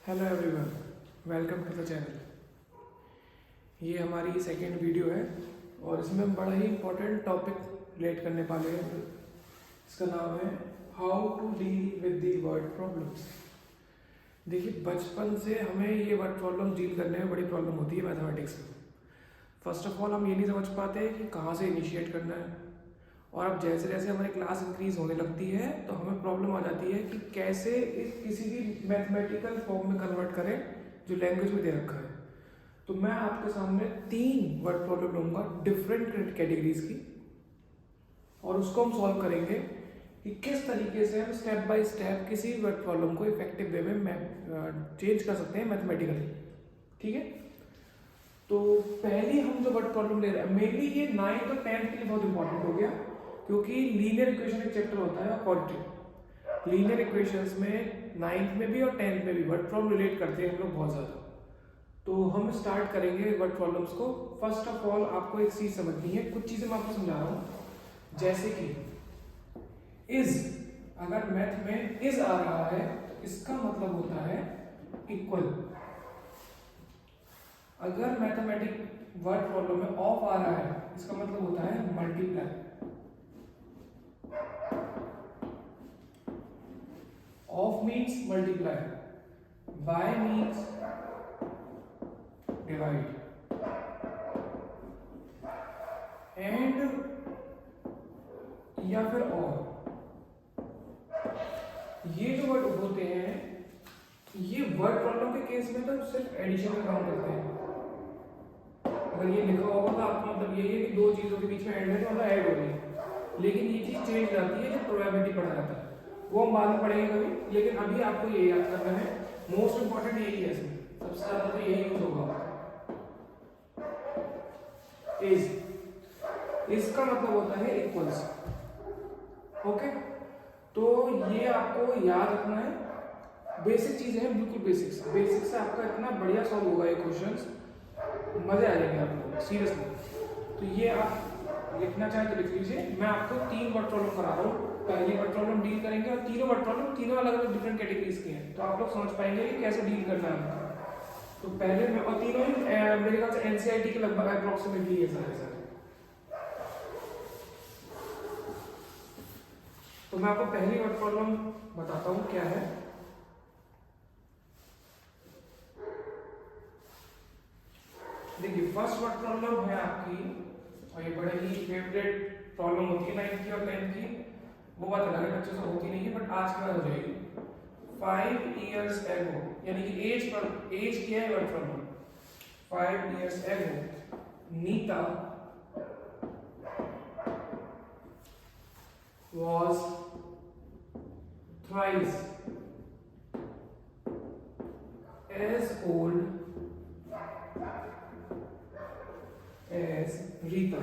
Hello everyone, welcome to the channel. ये हमारी second video है और इसमें हम बड़ा ही इम्पोर्टेंट टॉपिक रिलेट करने वाले हैं। इसका नाम है how to deal with the word problems. देखिए, बचपन से हमें ये वर्ड प्रॉब्लम डील करने में बड़ी प्रॉब्लम होती है मैथमेटिक्स में। फर्स्ट ऑफ ऑल हम ये नहीं समझ पाते कि कहाँ से इनिशिएट करना है, और अब जैसे जैसे हमारी क्लास इंक्रीज होने लगती है तो हमें प्रॉब्लम आ जाती है कि कैसे किसी भी मैथमेटिकल फॉर्म में कन्वर्ट करें जो लैंग्वेज में दे रखा है। तो मैं आपके सामने 3 वर्ड प्रॉब्लम लूँगा डिफरेंट कैटेगरीज की, और उसको हम सॉल्व करेंगे कि किस तरीके से हम स्टेप बाय स्टेप किसी वर्ड प्रॉब्लम को इफेक्टिव वे में चेंज कर सकते हैं मैथमेटिकली। ठीक है, तो पहली हम जो वर्ड प्रॉब्लम ले रहे हैं, मेनली ये 9th और 10th के लिए बहुत इंपॉर्टेंट हो गया, क्योंकि लीनियर इक्वेशन एक चैप्टर होता है क्वाड्रेटिक। लीनियर इक्वेशंस में 9th में भी और 10th में भी वर्ड प्रॉब्लम रिलेट करते हैं हम लोग बहुत ज़्यादा। तो हम स्टार्ट करेंगे वर्ड प्रॉब्लम्स को। फर्स्ट ऑफ ऑल आपको एक चीज़ समझनी है, कुछ चीज़ें मैं आपको समझा रहा हूँ। जैसे कि इज, अगर मैथ में इज आ रहा है तो इसका मतलब होता है इक्वल। अगर मैथमेटिक वर्ड प्रॉब्लम में ऑफ आ रहा है इसका मतलब होता है multiply. Of means multiply, bye means divide, and या फिर और। ये जो वर्ड होते हैं ये वर्ड प्रॉब्लम के केस में तो सिर्फ एडिशन का काम करते हैं। अगर ये लिखा होगा तो आपका मतलब यही है कि दो चीजों के बीच में ऐड है तो मतलब ऐड हो रही है, लेकिन ये चीज चेंज जाती है जब प्रोबेबिलिटी पढ़ा जाता है, वो हम बाद में पढ़ेंगे कभी। लेकिन अभी आपको ये याद करना है, मोस्ट इंपॉर्टेंट यही है, इसमें सबसे ज्यादा तो यही यूज होगा। इसका मतलब होता है इक्वल्स। ओके, तो ये आपको याद रखना है। बेसिक चीजें हैं, बिल्कुल बेसिक्स। बेसिक से आपका इतना बढ़िया सॉल्व होगा ये क्वेश्चंस, मजे आ जाएंगे आपको सीरियसली। तो ये आप लिखना चाहें तो लिख लीजिए। मैं आपको 3 वर्ड प्रॉब्लम करा रहा हूँ। पहली वर्ड प्रॉब्लम डील करेंगे, और तीनों वर्ड प्रॉब्लम तीनों अलग अलग डिफरेंट कैटेगरीज की हैं, तो आप लोग समझ पाएंगे कि कैसे डील करना है आपको। तो पहले में, और तीनों ही मेरे ख्याल से एनसीईआरटी के लगभग अप्रोक्सीमेटली है सारे। तो मैं आपको पहली वर्ड प्रॉब्लम बताता हूँ क्या है। देखिए, फर्स्ट वर्ड प्रॉब्लम है आपकी, और ये बड़े ही फेवरेट प्रॉब्लम होती है 9th की और 10th की। वो बात अलग है, बच्चों से होती नहीं है, बट आज के बाद हो जाएगी। 5 years ago, यानी कि एज पर एज किया है word problem. 5 years ago, Nita was thrice as old as Rita.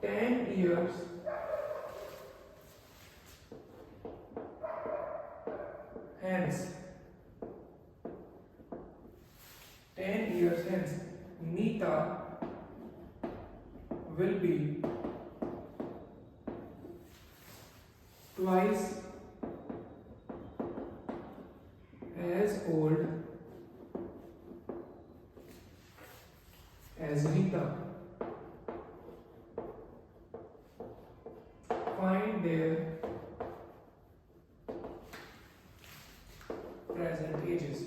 Ten years hence, 10 years hence, Nita will be twice as old as Rita. Find their present ages.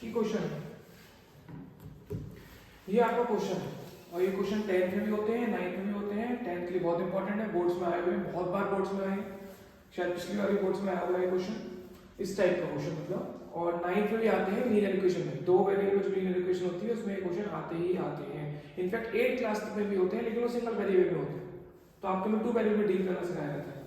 ये question है, ये आपका question है, और ये question 10th में भी होते हैं, 9th में भी होते हैं। 10th के लिए बहुत इंपॉर्टेंट है, बोर्ड्स में आए हुए हैं, बहुत बार बोर्ड्स में आए हैं, शायद पिछली बार भी बोर्ड्स में आया हुआ है क्वेश्चन, इस टाइप का क्वेश्चन मतलब। और 9th में भी आते हैं लीनियर इक्वेशन में, 2 वेरिएबल जो लीनियर इक्वेशन होती है उसमें क्वेश्चन आते ही आते हैं। इनफैक्ट 8th क्लास तक में भी होते हैं, लेकिन वो सिंगल वेरिएबल में होते हैं, तो आपको में 2 वेरिएबल में डील करना सिखाया जाता है।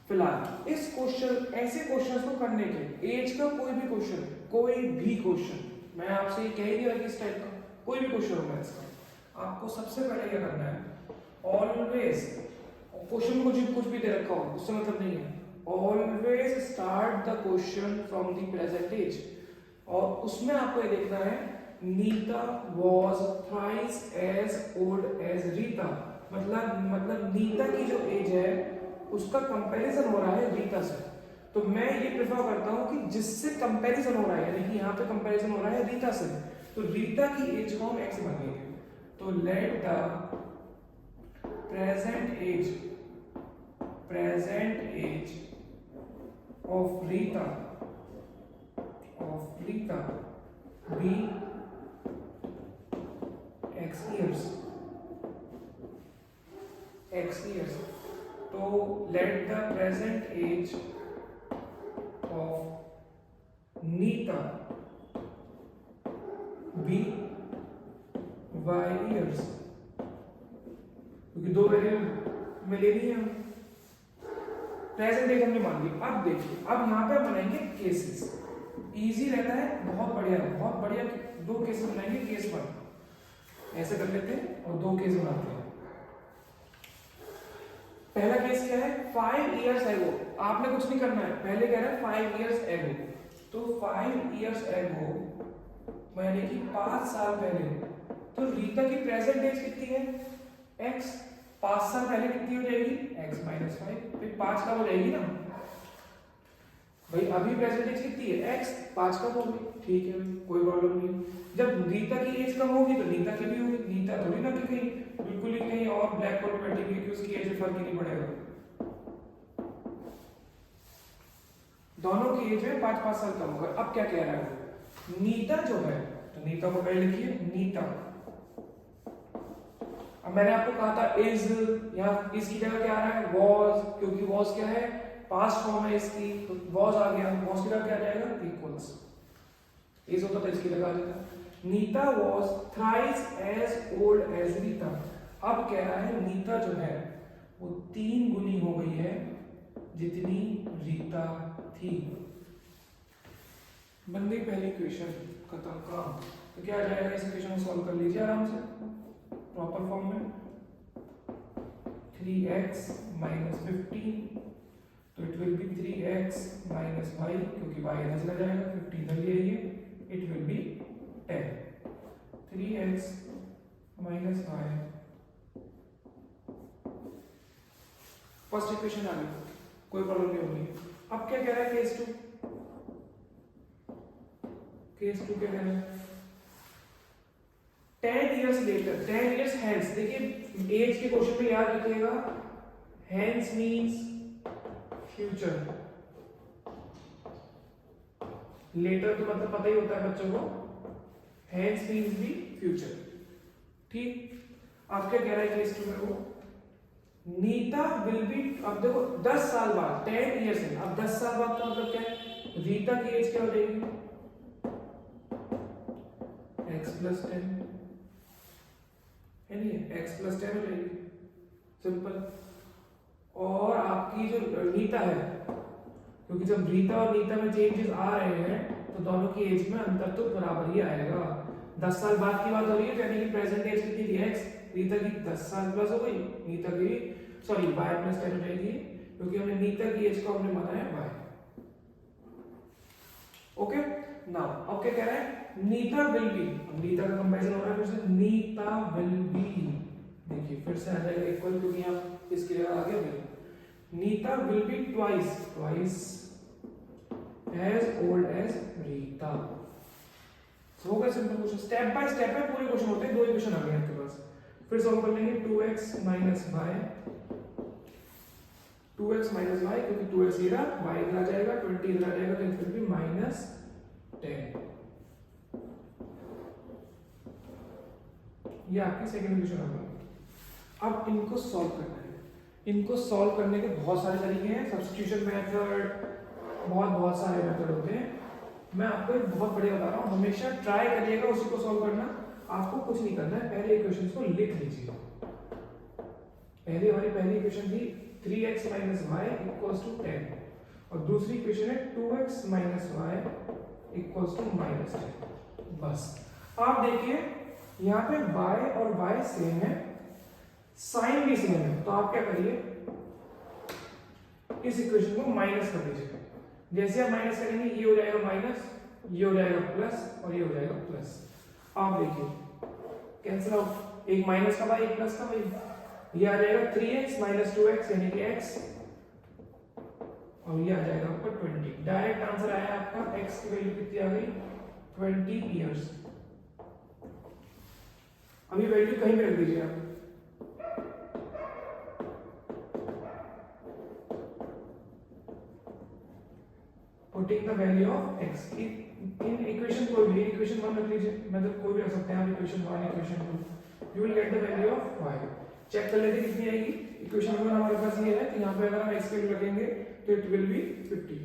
फिलहाल इस क्वेश्चन, ऐसे क्वेश्चन को करने के, एज का कोई भी क्वेश्चन, कोई भी क्वेश्चन, मैं आपसे ये कह ही नहीं रहा कि इस टाइप का कोई भी क्वेश्चन होगा इसका, आपको सबसे पहले क्या करना है, ऑलवेज, क्वेश्चन में कुछ भी दे रखा हो उससे मतलब नहीं है, always start the question from the present age. और उसमें आपको ये देखना है Nita was thrice as old as Rita, मतलब नीता की जो एज है उसका कंपैरिजन हो रहा है रीता से। तो मैं ये प्रेफर करता हूं कि जिससे कंपैरिजन हो रहा है, यानी कि यहाँ पे कंपैरिजन हो रहा है रीता से, तो रीता की एज को हम एक्स मानेंगे। तो let the present age of Rita be x years. तो let the present age of Nita be y years, क्योंकि दो वेरिएबल में लेनी है। प्रेजेंट एज हमने मान ली। अब देखिए, अब यहाँ पे बनाएंगे केसेस, इजी रहता है, बहुत बढ़िया। दो केसेस बनाएंगे, केस 1 ऐसे कर लेते हैं और दो केस बनाते हैं। पहला केस क्या है, 5 years ago। आपने कुछ नहीं करना है, पहले कह रहा है 5 years ago, तो 5 years ago यानी कि 5 साल पहले। तो रीता की प्रेजेंट एज कितनी है, x। 5 साल पहले कितनी हो जाएगी, x माइनस 5, फिर 5 कम हो जाएगी ना भाई। अभी प्रेजेंट एज कितनी है, x, 5 कम हो गई, ठीक है भाई, कोई प्रॉब्लम नहीं। जब रीता की एज कम होगी तो नीता की भी होगी। नीता थोड़ी ना कि कहीं बिल्कुल ही कहीं और ब्लैक होल में बैठी हुई कि उसकी एज में फर्क ही नहीं पड़ेगा। दोनों की एज में 5-5 साल कम होगा। अब क्या कह रहा है, नीता जो है, तो नीता को पहले लिखिए नीता। अब मैंने आपको कहा था इज, यहाँ इसकी जगह क्या आ रहा है, वॉज, क्योंकि वॉज क्या है, पास्ट फॉर्म है इसकी, तो वॉज आ गया। वॉज की जगह क्या आ जाएगा, इक्वल्स। इज होता तो इसकी जगह आ जाता। Nita was thrice as old as Rita. अब कह रहा है नीता जो है वो 3 गुनी हो गई है जितनी रीता थी। बन गई पहली इक्वेशन, खत्म काम। तो क्या आ जाएगा, इस इक्वेशन को सॉल्व कर लीजिए आराम से प्रॉपर फॉर्म में। 3x माइनस 15, तो it will B 3x minus y, क्योंकि y इधर चला जाएगा, 15 इधर ले आइए, it will be 10। 3x minus y, first equation आ गई, कोई प्रॉब्लम नहीं होगी। अब क्या कह रहा है केस 2, क्या कह रहा है, 10 years later, 10 years hence। देखिए एज के क्वेश्चन में याद रखिएगा, hence means future, later तो मतलब पता ही होता है बच्चों को, hence means भी future, ठीक। अब क्या कह रहा है केस 2 में, वो नीता विल बी, अब देखो 10 साल बाद, 10 years है, अब 10 साल बाद का मतलब क्या है, रीता की एज क्या हो जाएगी, x प्लस 10, है नहीं, x प्लस 10 हो जाएगी, सिंपल। और आपकी जो नीता है, क्योंकि जब रीता और नीता में चेंजेस आ रहे हैं तो दोनों की एज में अंतर तो बराबर ही आएगा। 10 साल बाद की बात हो रही है, यानी कि प्रेजेंट एज कितनी थी, x, रीता की 10 साल प्लस हो गई, नीता की सॉरी y प्लस 10 हो जाएगी, क्योंकि हमने नीता की एज को हमने माना है y। ओके, नाउ अब क्या कह रहा है, नीता विल बी, नीता का कंपैरिजन हो रहा है, फिर से नीता विल बी, देखिए फिर से आ जाएगा इक्वल, क्योंकि यहाँ इसकी जगह आ गया will. Nita will be twice as old as Rita. हो गया simple question, step by step है पूरे क्वेश्चन होते हैं। दो इक्वेशन आ गए आपके पास, फिर सॉल्व कर लेंगे। 2x minus y, 2x minus y, क्योंकि 2x ये रहा, y इधर आ जाएगा, 20 इधर आ जाएगा, तो फिर भी माइनस 10। ये आपकी सेकंड इक्वेशन होगी। अब इनको सॉल्व करना है। इनको सॉल्व करने के बहुत सारे तरीके हैं, सब्स्टिट्यूशन मेथड, बहुत सारे मेथड होते हैं। मैं आपको एक बहुत बढ़िया बता रहा हूँ, हमेशा ट्राई करिएगा उसी को सॉल्व करना। आपको कुछ नहीं करना है, पहले इक्वेशन को लिख लीजिए। पहली इक्वेशन थी 3x minus y equals to 10, और दूसरी इक्वेशन है 2x minus y equals to minus 10। बस आप देखिए यहाँ पे y और y सेम है, साइन भी सेम है, तो आप क्या करिए, इस इक्वेशन को माइनस कर दीजिए। जैसे आप माइनस करेंगे ये हो जाएगा माइनस, ये हो जाएगा प्लस, और ये हो जाएगा प्लस। आप देखिए कैंसिल आउट, एक माइनस का वाई एक प्लस का वाई, ये आ जाएगा 3x माइनस 2x यानी कि x, और ये आ जाएगा आपका 20। डायरेक्ट आंसर आया आपका x की वैल्यू कितनी आ गई 20 ईयर्स। अभी वैल्यू कहीं भी रख दीजिए आप, putting the value of x in equation कोई भी, इक्वेशन 1 रख लीजिए, मतलब कोई भी रख सकते हैं आप, equation 1 equation 2, you will get the value of y। Check कर लेते हैं कितनी आएगी। इक्वेशन 1 हमारे पास ये है, तो यहाँ पे अगर हम x की वैल्यू रखेंगे तो it will B 50।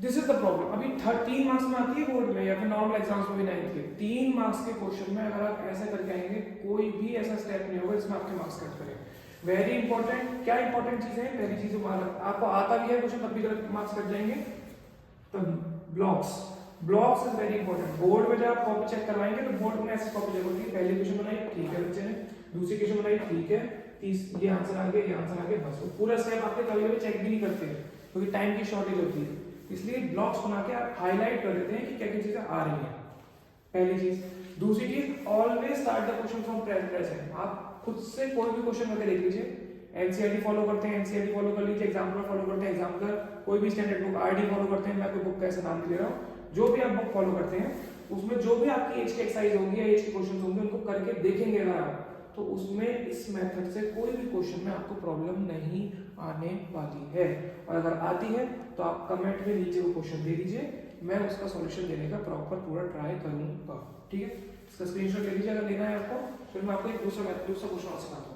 This is the problem. अभी 3 मार्क्स में आती है बोर्ड में या फिर नॉर्मल एग्जाम्स में भी 9 के 3 मार्क्स के क्वेश्चन में अगर आप ऐसे करके आएंगे कोई भी ऐसा स्टेप नहीं होगा जिसमें आपके मार्क्स कट करें। वेरी इंपॉर्टेंट, क्या इंपॉर्टेंट चीज है, पहली चीज आपको आता भी है क्वेश्चन तब भी गलत मार्क्स कट जाएंगे। तो blocks is very important. Board में जब आप कॉपी चेक करवाएंगे तो बोर्ड में ऐसी कॉपी जरूर होगी, पहले क्वेश्चन बनाई ठीक है बच्चे ने, दूसरी क्वेश्चन बनाई ठीक है, ये आंसर आ गया, ये आंसर आ गया, बस वो पूरा स्टेप आपके कभी कभी चेक भी नहीं करते क्योंकि टाइम की शॉर्टेज होती है, इसलिए ब्लॉक्स बना के आप हाईलाइट कर देते हैं कि क्या क्या चीजें आ रही हैं, पहली चीज। दूसरी चीज, always start the question from present. आप खुद से कोई भी क्वेश्चन करके देख लीजिए, एनसीईआरटी फॉलो करते हैं एनसीईआरटी फॉलो कर लीजिए, एग्जाम्पलर फॉलो करते हैं एग्जाम्पलर, कोई भी स्टैंडर्ड बुक आरडी फॉलो करते हैं, मैं कोई बुक का ऐसा नाम नहीं ले रहा हूँ, जो भी आप बुक फॉलो करते हैं उसमें जो भी आपकी एज की एक्सरसाइज होगी या एज के क्वेश्चन होंगे उनको करके देखेंगे अगर आप, तो उसमें इस मेथड से कोई भी क्वेश्चन में आपको प्रॉब्लम नहीं आने वाली है। और अगर आती है तो आप कमेंट में नीचे वो क्वेश्चन दे दीजिए, मैं उसका सॉल्यूशन देने का प्रॉपर पूरा ट्राई करूंगा, ठीक है। इसका स्क्रीनशॉट ले लीजिए अगर लेना है आपको, फिर मैं आपको एक दूसरा क्वेश्चन और सिखाता हूँ,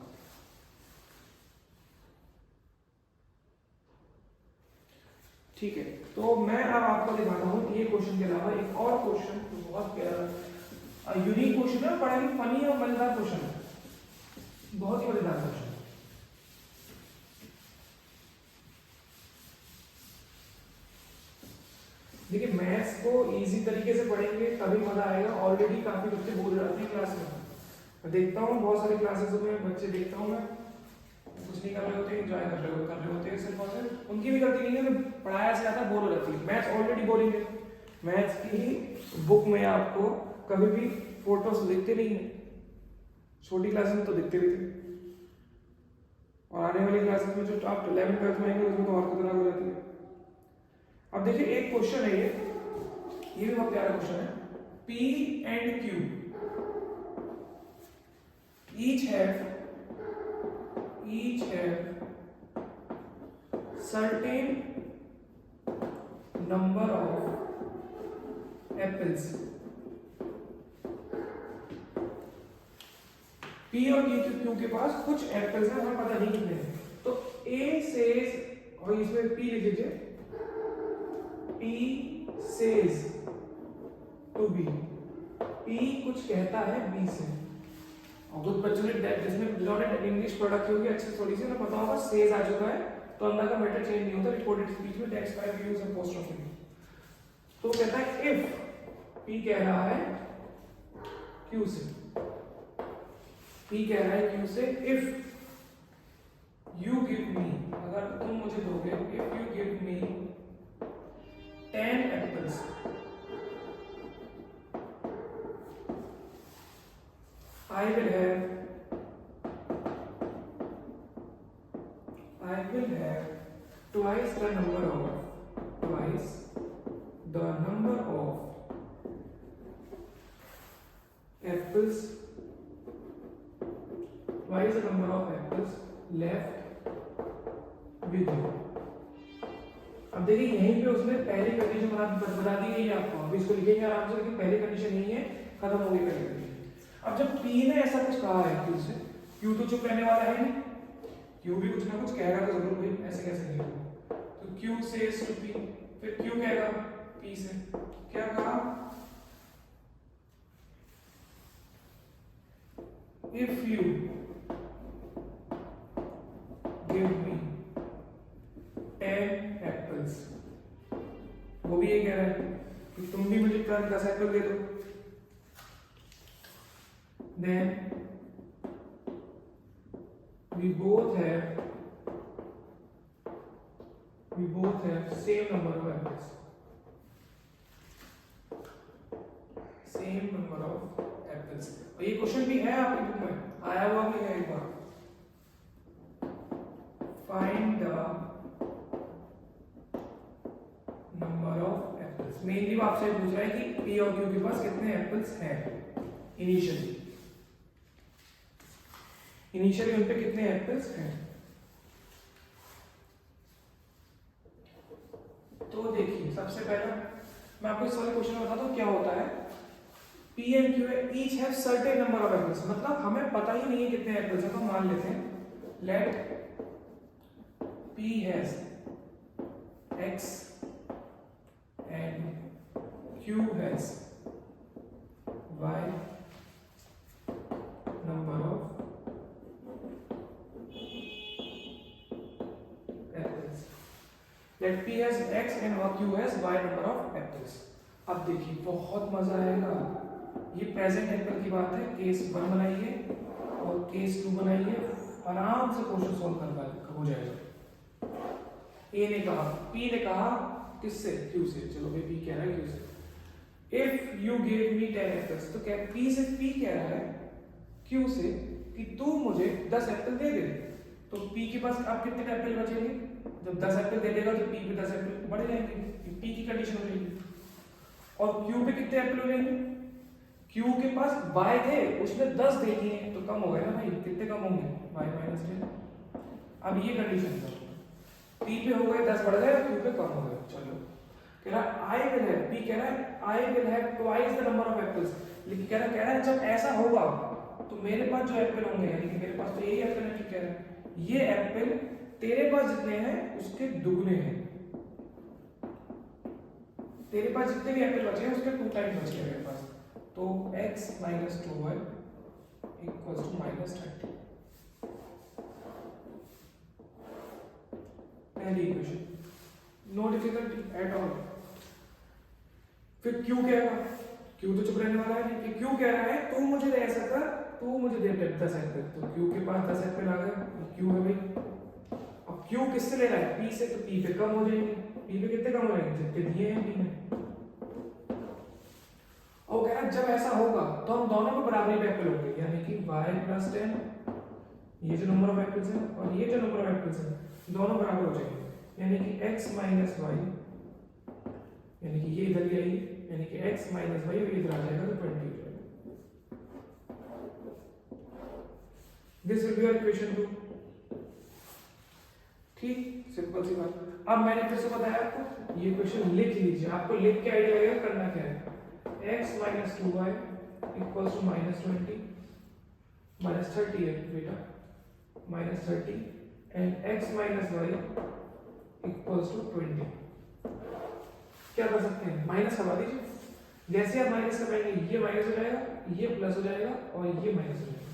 ठीक है। तो मैं अब आपको दिखाता हूँ ये क्वेश्चन के अलावा एक और क्वेश्चन जो बहुत यूनिक क्वेश्चन है, बड़ा ही फनी और मजेदार क्वेश्चन है, बहुत ही मजेदार क्वेश्चन। देखिए मैथ्स को इजी तरीके से पढ़ेंगे तभी मजा आएगा। ऑलरेडी काफी बच्चे बोल रहे हैं क्लास में, मैं देखता हूँ बहुत सारे क्लासेस में बच्चे देखता हूँ मैं, कुछ नहीं कर रहे होते, एंजॉय कर रहे होते हैं सिर्फ और सिर्फ, उनकी भी गलती नहीं है, पढ़ाया से ज्यादा बोर हो जाती है। मैथ्स ऑलरेडी बोरिंग है, मैथ्स की बुक में आपको कभी भी फोटोस दिखते नहीं है, छोटी क्लासेस में तो दिखते भी थे, और आने वाली क्लासेस में जो आप 11th 12th में आएंगे उसमें तो और खतरनाक हो जाती है। अब देखिए एक क्वेश्चन है ये भी बहुत प्यारा क्वेश्चन है, P and Q each have certain number of apples। P और Q के पास कुछ एप्पल्स हैं, हमें पता नहीं कितने हैं, तो A says, और इसमें P लिख दीजिए, P says to B, P कुछ कहता है B से, और कुछ बच्चों ने जिसमें जिन्होंने इंग्लिश पढ़ा की होगी अच्छे थोड़ी सी, उन्हें पता होगा सेज आ चुका है तो अंदर का मैटर चेंज नहीं होता, रिकॉर्डेड स्पीच में that's why we use apostrophe. तो कहता है इफ P कह रहा है Q से, P कह रहा है Q से, इफ यू गिव मी, अगर तुम मुझे दोगे, if you give me 10 apples, I will have twice the number of apples left with you। अब देखिए यहीं पे उसने पहली कंडीशन बता दी है आपको, अभी इसको लिखेंगे आराम से, लेकिन पहली कंडीशन यही है, खत्म हो गई पहली कंडीशन। अब जब P ने ऐसा कुछ कहा है Q से, Q तो चुप रहने वाला है नहीं, Q भी कुछ ना कुछ कहेगा तो जरूर, भाई ऐसे कैसे नहीं होगा, तो Q says to P, फिर Q कहेगा P से, क्या कहा, if you give me 10 apples, वो भी ये कह रहा है कि तुम भी मुझे 10 एप्पल दे दो, then we both have same number of apples. Same number of apples. और ये क्वेश्चन भी है आपकी बुक में, आया हुआ भी है एक बार. Find the number of apples. Mainly वो आपसे पूछ रहा है कि P और Q के पास कितने एप्पल्स हैं इनिशियली उन पे कितने एप्पल्स हैं. तो देखिए सबसे पहला मैं आपको इस वाले क्वेश्चन में बताता हूँ क्या होता है. P and Q each have certain number of apples. मतलब हमें पता ही नहीं है कितने एप्पल्स हैं, तो मान लेते हैं let P has X and Q has Y number of apples. Let P has X and Q has Y number of apples. अब देखिए बहुत मजा आएगा. ये प्रेजेंट एप्पल की बात है. केस 1 बनाइए और केस 2 बनाइए, आराम से क्वेश्चन सॉल्व कर हो जाएगा. ए ने कहा, पी ने कहा किससे? क्यू से. चलो भाई पी कह रहा है क्यू से. If you give me 10 apples, तो क्या पी से पी कह रहा है क्यू से कि तू मुझे 10 एप्पल दे दे. तो पी के पास अब कितने एप्पल बचेंगे? जब 10 एप्पल दे देगा तो पी पे 10 एप्पल बढ़ जाएंगे. पी की कंडीशन हो जाएगी. और क्यू पे कितने एप्पल हो जाएंगे? क्यू के पास y थे, उसने 10 दे दिए तो कम हो गए ना भाई. कितने कम होंगे? y minus 10. अब ये कंडीशन है. P पे हो गए 10 बढ़ गए, Q पे कम हो गए. चलो कह रहा I will have, P कह रहा है I will have twice the number of apples. लेकिन कह रहा है जब ऐसा होगा तो मेरे पास जो एप्पल होंगे, यानी कि मेरे पास तो यही एप्पल है. कह रहा है ये एप्पल तेरे पास जितने हैं उसके दुगने हैं. तेरे पास जितने भी एप्पल बचे हैं उसके 2 टाइम्स बचे हैं मेरे पास. तो x minus 2y equals to minus 30. पहली equation, no difficulty at all. फिर Q क्या है? Q तो चुप रहने वाला है नहीं. कि Q कह रहा है तू मुझे दे ऐसा कर, तू मुझे दे 10 एप्पल. तो Q के पास 10 एप्पल आ गए. Q है भाई. अब Q किससे ले रहा है? P से. तो P पे कम हो जाएंगे. P पे कितने कम हो जाएंगे? जितने दिए हैं P ने. और कह रहा है जब ऐसा होगा तो हम दोनों को बराबरी पे एप्पल होंगे, यानी कि y plus 10, ये जो नंबर ऑफ एप्पल्स है और ये जो नंबर ऑफ एप्पल्स है दोनों बराबर हो जाएंगे. यानी कि x minus y, यानी कि ये इधर गई, यानी कि x minus y और ये इधर आ जाएगा तो 20 हो जाएगा. This will be your equation 2. ठीक, सिंपल सी बात. अब मैंने फिर से बताया आपको, ये क्वेश्चन लिख लीजिए. आपको लिख के आइडिया लगेगा करना क्या है. x minus 2y equals to minus 20, minus 30 है बेटा, minus 30, and x minus y equals to 20. क्या कर सकते हैं? माइनस करवा दीजिए. जैसे आप माइनस करवाएंगे ये माइनस हो जाएगा, ये प्लस हो जाएगा और ये माइनस हो जाएगा.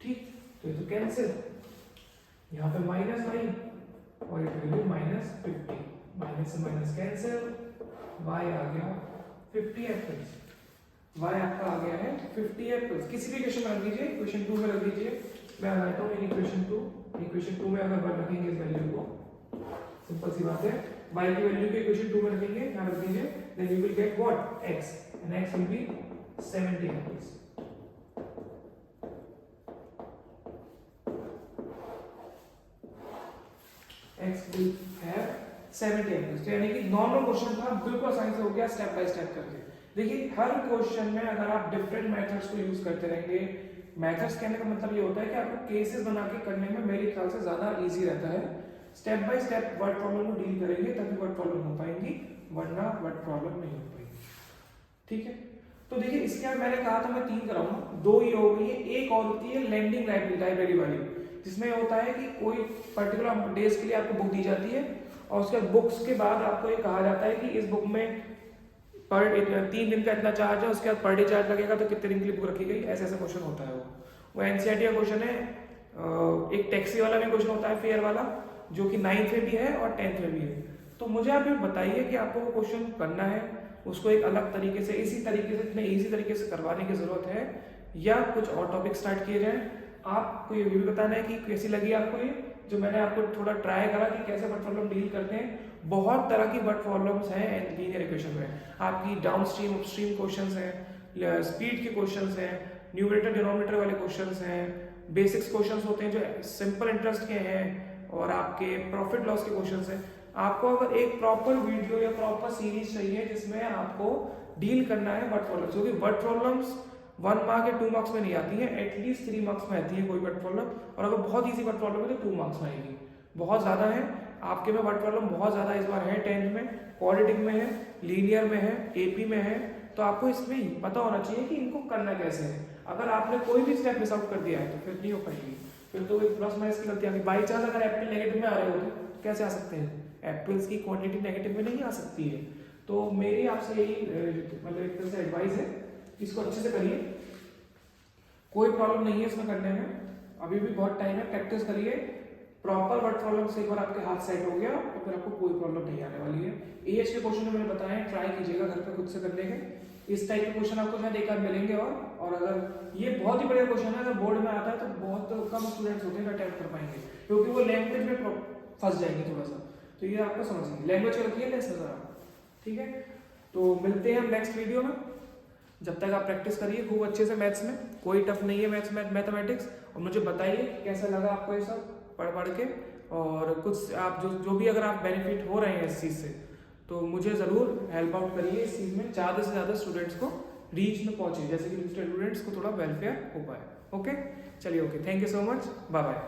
ठीक, तो ये तो कैंसिल. यहाँ पे माइनस y और ये वैल्यू minus 50. माइनस से माइनस कैंसिल. y आ गया 50 एप्पल्स. y आपका आ गया है 50 एप्पल्स. किसी भी इक्वेशन में रख दीजिए, इक्वेशन 2 में रख दीजिए. मैं लगाता हूं इक्वेशन 2. इक्वेशन 2 में अगर रखेंगे इस वैल्यू को, सिंपल सी बात है, y की वैल्यू को इक्वेशन 2 में रखेंगे, यहां रख दीजिए. Then you will get what? x, and x will be 70 apples. x will have 70 apples. यानी कि नॉर्मल क्वेश्चन था, बिल्कुल आसानी से हो गया स्टेप बाय स्टेप करके. देखिए हर क्वेश्चन में अगर आप डिफरेंट मेथड्स को यूज करते रहेंगे, मेथड्स कहने का मतलब ये होता है कि आपको केसेस बना के करने में मेरे ख्याल से ज्यादा इजी रहता है. Step by step word problem को डील करेंगे तभी वर्ड प्रॉब्लम हो पाएंगी, वरना वर्ड प्रॉब्लम नहीं हो पाएगी. ठीक है, तो देखिए इसके बाद मैंने कहा था मैं 3 कराऊंगा. 2 ये हो गई है. एक और होती है लैंडिंग लाइब्रेरी वाली, जिसमें होता है कि कोई पर्टिकुलर डेज के लिए आपको बुक दी जाती है और उसके बुक्स के बाद आपको ये कहा जाता है कि इस बुक में पर 3 दिन का इतना चार्ज है, उसके बाद पर डे चार्ज लगेगा तो कितने दिन के लिए बुक रखी गई. ऐसा ऐसा क्वेश्चन होता है. वो एनसीईआरटी का क्वेश्चन है. एक टैक्सी वाला भी क्वेश्चन होता है, फेयर वाला, जो कि 9th में भी है और 10th में भी है. तो मुझे आप ये बताइए कि आपको वो क्वेश्चन करना है, उसको एक अलग तरीके से, इसी तरीके से, इतने इजी तरीके से करवाने की जरूरत है या कुछ और टॉपिक स्टार्ट किए जाए. आपको ये भी बताना है कि कैसी लगी आपको ये जो मैंने आपको थोड़ा ट्राई करा कि कैसे बट प्रॉब्लम डील करते हैं। बहुत तरह की बट प्रॉब्लम्स हैं लीनियर इक्वेशन में। आपकी डाउन स्ट्रीम अपस्ट्रीम क्वेश्चंस हैं, स्पीड के क्वेश्चंस हैं, न्यूमरेटर डिनोमिनेटर वाले क्वेश्चंस हैं, बेसिक्स क्वेश्चंस होते हैं जो सिंपल इंटरेस्ट के हैं, और आपके प्रॉफिट लॉस के क्वेश्चंस हैं। आपको अगर एक प्रॉपर वीडियो या प्रॉपर सीरीज चाहिए जिसमें आपको डील करना है बट प्रॉब्लम, क्योंकि बट प्रॉब्लम्स 1 मार्क या 2 मार्क्स में नहीं आती है, एटलीस्ट 3 मार्क्स में आती है कोई बट प्रॉब्लम, और अगर बहुत इजी बट प्रॉब्लम है तो 2 मार्क्स में आएगी। बहुत ज़्यादा है आपके में बट प्रॉब्लम, बहुत ज़्यादा इस बार है 10th में, क्वाड्रेटिक में है, लीनियर में है, एपी में है, तो आपको इसमें पता होना चाहिए कि इनको करना कैसे है। अगर आपने कोई भी स्टेप मिस आउट कर दिया है तो फिर नहीं हो पाएगी, फिर तो एक प्लस माइनस की गलती आ गई। बाई चांस अगर एप्पल नेगेटिव में आ रहे हो तो कैसे आ सकते हैं, एप्पल्स की क्वांटिटी नेगेटिव में नहीं आ सकती है। तो मेरी आपसे यही मतलब एक तरह से एडवाइस है, इसको अच्छे से करिए, कोई प्रॉब्लम नहीं है इसमें करने में, अभी भी बहुत टाइम है, प्रैक्टिस करिए प्रॉपर वर्ड प्रॉब्लम से। एक बार आपके हाथ सेट हो गया तो फिर आपको कोई प्रॉब्लम नहीं आने वाली है। एएच के क्वेश्चन मैंने बताया, ट्राई कीजिएगा घर पे खुद से करने के। इस टाइप के क्वेश्चन आपको शायद एक आध मिलेंगे, और अगर ये बहुत ही बढ़िया क्वेश्चन है, अगर बोर्ड में आता है तो बहुत कम स्टूडेंट्स होते हैं अटेम्प्ट कर पाएंगे, क्योंकि वो लैंग्वेज में फंस जाएंगे थोड़ा सा, तो ये आपको समझिए लैंग्वेज का रखिए लेस जरा, ठीक है। तो मिलते हैं हम नेक्स्ट वीडियो में, जब तक आप प्रैक्टिस करिए खूब अच्छे से मैथ्स में, कोई टफ नहीं है मैथ्स में मैथमेटिक्स, और मुझे बताइए कैसा लगा आपको ये सब पढ़ के, और कुछ आप जो भी अगर आप बेनिफिट हो रहे हैं इस चीज़ से तो मुझे ज़रूर हेल्प आउट करिए इस चीज़ में, ज़्यादा से ज़्यादा स्टूडेंट्स को रीच में पहुँचे, जैसे कि दूसरे स्टूडेंट्स को थोड़ा वेलफेयर हो पाए। ओके, चलिए, okay, thank you so much, bye bye.